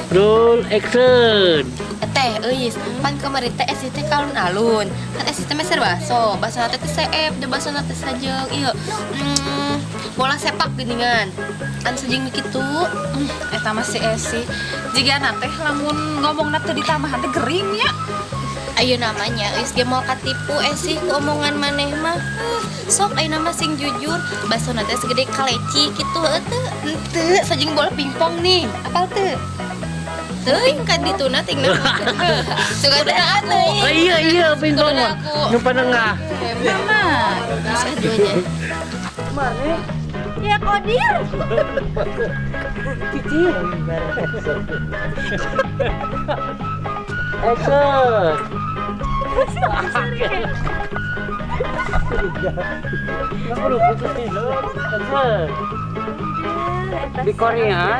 Roll action. Teh euis pan kemarin teh esi teh kalun alun kan esi teh meser baso teh teh seep de baso teh sajeng ieu bola sepak geuningan kan sajeng kitu Eta mah si Esi jigana teh lamun ngomongna teu ditamahan teh gering ya. ayo namanya euis ge moal katipu esi ku omongan maneh mah sok ayeuna mah sing jujur baso teh segede kaleci kitu teu sajeng bola pingpong nih apal teu teuing kan dituna tingna suka ada aneh Iya pingpong mah nu panengah. Benar. bisa duanya Ya kodir. Action. Di Korea